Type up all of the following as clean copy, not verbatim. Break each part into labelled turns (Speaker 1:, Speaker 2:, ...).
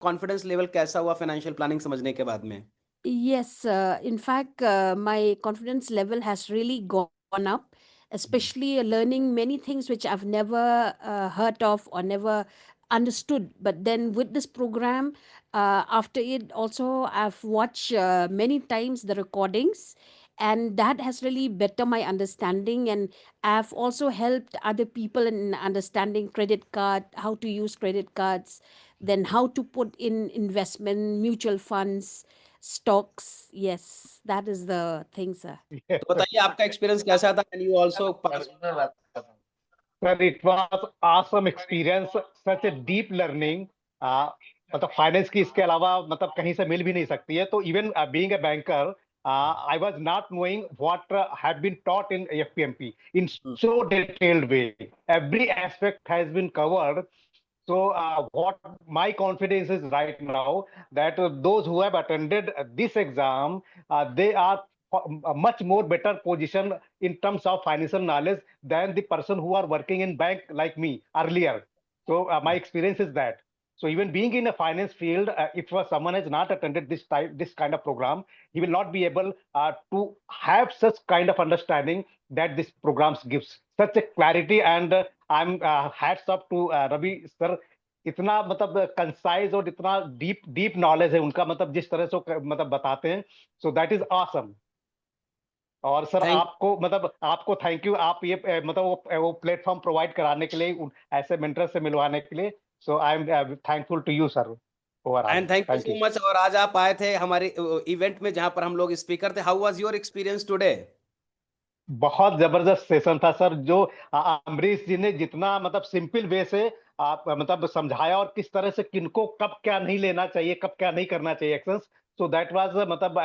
Speaker 1: Confidence level कैसा हुआ financial planning समझने के बाद में?
Speaker 2: Yes, in fact, my confidence level has really gone up, especially learning many things which I've never heard of or never understood. But then with this program, after it, also I've watched many times the recordings, and that has really better my understanding. And I've also helped other people in understanding credit card, how to use credit cards, then how to put in investment, mutual funds, stocks. Yes, that is the thing, sir.
Speaker 1: तो बताइए आपका experience कैसा था, and you also pass?
Speaker 3: Sir, it was awesome experience, such a deep learning. मतलब finance की इसके अलावा मतलब कहीं से मिल भी नहीं सकती है. तो even being a banker, I was not knowing what have been taught in FPMP in so detailed way. Every aspect has been covered. So what my confidence is right now that those who have attended this exam, they are much more better position in terms of financial knowledge than the person who are working in bank like me earlier. So my experience is that. So even being in a finance field, if someone has not attended this kind of program, he will not be able to have such kind of understanding that this programs gives such a clarity. And I'm hats off to Ravi sir. इतना मतलब concise और इतना deep deep knowledge है उनका, मतलब जिस तरह से मतलब बताते हैं. So that is awesome. और सर
Speaker 1: थैंक
Speaker 3: आपको मतलब आपको थैंक यू. आप ये मतलब वो प्लेटफॉर्म प्रोवाइड कराने के लिए, ऐसे मेंटर से मिलवाने के लिए. So I am thankful to you sir overall.
Speaker 1: And thank you
Speaker 3: thank
Speaker 1: so
Speaker 3: you.
Speaker 1: Much. और आज आप आए थे हमारे इवेंट में जहां पर हम लोग स्पीकर थे। How was your experience today?
Speaker 3: बहुत जबरदस्त सेशन था सर. जो अमरीश जी ने जितना मतलब सिंपल वे से आप मतलब समझाया, और किस तरह से किनको कब क्या नहीं लेना चाहिए, कब क्या नहीं करना चाहिए एक्शंस. सो दैट वाज मतलब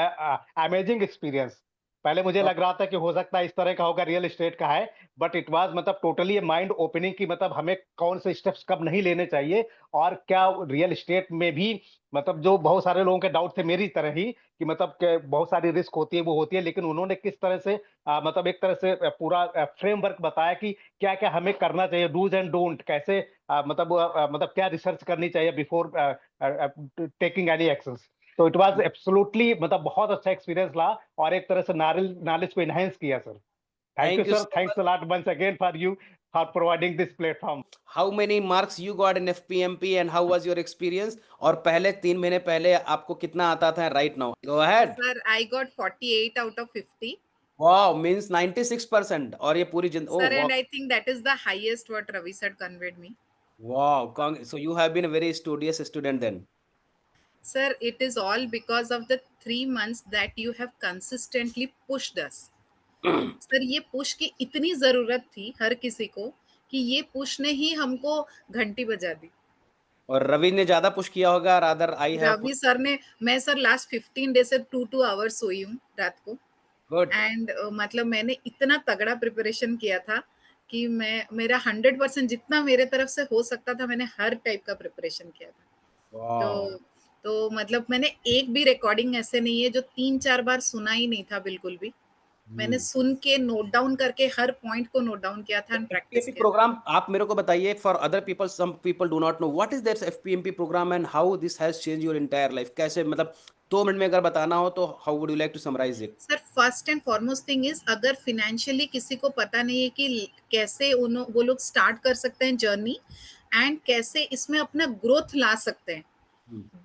Speaker 3: अमेजिंग एक्सपीरियंस. पहले मुझे लग रहा था कि हो सकता है इस तरह का होगा, रियल एस्टेट का है. बट इट वाज मतलब टोटली माइंड ओपनिंग की मतलब हमें कौन से स्टेप्स कब नहीं लेने चाहिए, और क्या रियल एस्टेट में भी मतलब जो बहुत सारे लोगों के डाउट थे मेरी तरह ही, कि मतलब बहुत सारी रिस्क होती है, वो होती है, लेकिन उन्होंने किस तरह से मतलब एक तरह से पूरा फ्रेमवर्क बताया कि क्या क्या हमें करना चाहिए, डूज एंड डोंट, कैसे मतलब क्या रिसर्च करनी चाहिए बिफोर टेकिंग एनी एक्शंस. तो इट वाज एब्सोल्युटली मतलब बहुत अच्छा एक्सपीरियंस रहा, और एक तरह से नॉलेज को एनहांस किया sir. Thank you
Speaker 1: thank you
Speaker 3: sir.
Speaker 1: So
Speaker 3: thanks
Speaker 1: much.
Speaker 3: A lot once again for you for providing this platform.
Speaker 1: How many marks you got in FPMP and how was your experience? और पहले 3 महीने पहले आपको कितना आता था right now? Go ahead.
Speaker 4: Sir, I got 48 out of 50.
Speaker 1: Wow, means 96%। और ये पूरी जिंद
Speaker 4: Sir,
Speaker 1: oh wow.
Speaker 4: and I think that is the highest what Ravi sir conveyed me.
Speaker 1: Wow, so you have been a very studious student then.
Speaker 4: Sir, it is all because of the 3 months that you have consistently pushed us. Sir ये push की इतनी जरूरत थी हर किसी को कि ये push ने ही हमको घंटी बजा दी.
Speaker 1: और रवि ने ज्यादा पुश किया होगा, rather I have
Speaker 4: Ravi sir ने, मैं सर लास्ट 15 डेज से 2 2 आवर्स सोई हूँ रात को.
Speaker 1: गुड।
Speaker 4: एंड मतलब मैंने इतना तगड़ा प्रिपरेशन किया था कि मैं मेरा 100% जितना मेरे तरफ से हो सकता था मैंने हर टाइप का प्रिपरेशन किया था.
Speaker 1: वाओ।
Speaker 4: तो तो मतलब मैंने एक भी रिकॉर्डिंग ऐसे नहीं है जो 3 4 बार सुना ही नहीं था बिल्कुल भी. मैंने सुन के नोट डाउन करके हर पॉइंट को नोट डाउन किया था एंड प्रैक्टिस
Speaker 1: एफपीएमपी
Speaker 4: किया था.
Speaker 1: प्रोग्राम आप मेरे को बताइए, for other people, some people do not know what is this FPMP program and how this has change your entire life. कैसे, मतलब 2 मिनट में अगर बताना हो तो how would you like to summarise it?
Speaker 4: Sir first and foremost thing is, अगर financially किसी को पता नहीं है कि कैसे वो लोग स्टार्ट कर सकते हैं जर्नी एंड कैसे इसमें अपना ग्रोथ ला सकते हैं,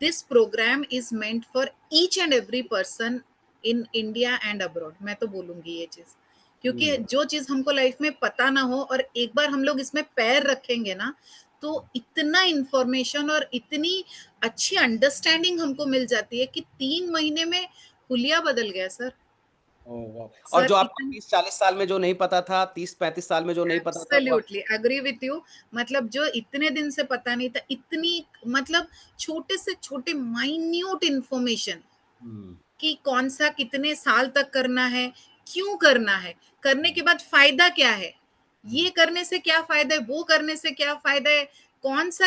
Speaker 4: this programme is meant for each and every person in India and abroad. मैं तो बोलूंगी ये चीज, क्योंकि जो चीज हमको लाइफ में पता ना हो और एक बार हम लोग इसमें पैर रखेंगे ना, तो इतना इंफॉर्मेशन और इतनी अच्छी अंडरस्टैंडिंग हमको मिल जाती है कि 3 महीने में हुलिया बदल गया सर.
Speaker 1: ओह वाह। और
Speaker 4: सर
Speaker 1: जो आपको
Speaker 4: इतनी
Speaker 1: 30-40 साल में जो नहीं पता था, 30-35 साल में जो नहीं पता था वो
Speaker 4: एब्सोल्युटली एग्री विथ यू. मतलब जो इतने दिन से पता नहीं था, इतनी मतलब छोटे से छोटे माइन्यूट इंफॉर्मेशन
Speaker 1: हम्म,
Speaker 4: कि कौन सा कितने साल तक करना है, क्यों करना है, करने के बाद फायदा क्या है, ये करने से क्या फायदा है, वो करने से क्या फायदा है, कौन सा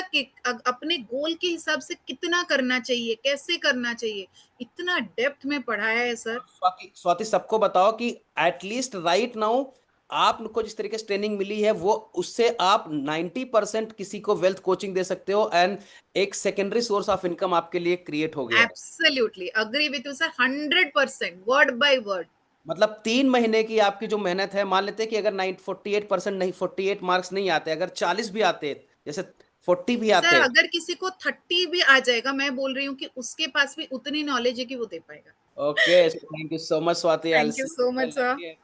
Speaker 4: अपने गोल के हिसाब से कितना करना चाहिए, कैसे करना चाहिए, इतना डेप्थ में पढ़ाया है सर.
Speaker 1: स्वाति स्वाति, सबको बताओ कि एटलीस्ट राइट नाउ आपको जिस तरीके से ट्रेनिंग मिली है वो उससे आप 90% किसी को वेल्थ कोचिंग दे सकते हो एंड एक सेकेंडरी सोर्स ऑफ इनकम आपके लिए क्रिएट हो गया है।
Speaker 4: Absolutely agree with you, sir. 100%, word by word.
Speaker 1: मतलब 3 महीने की आपकी जो मेहनत है, मान लेते हैं कि अगर 48% नहीं, 48 मार्क्स नहीं आते, अगर 40 भी आते, जैसे 40 भी
Speaker 4: सर
Speaker 1: आते,
Speaker 4: अगर किसी को 30 भी आ जाएगा, मैं बोल रही हूँ कि उसके पास भी उतनी नॉलेज है कि वो दे पाएगा।
Speaker 1: Okay, thank you so much Swati.
Speaker 4: Thank you so much, sir.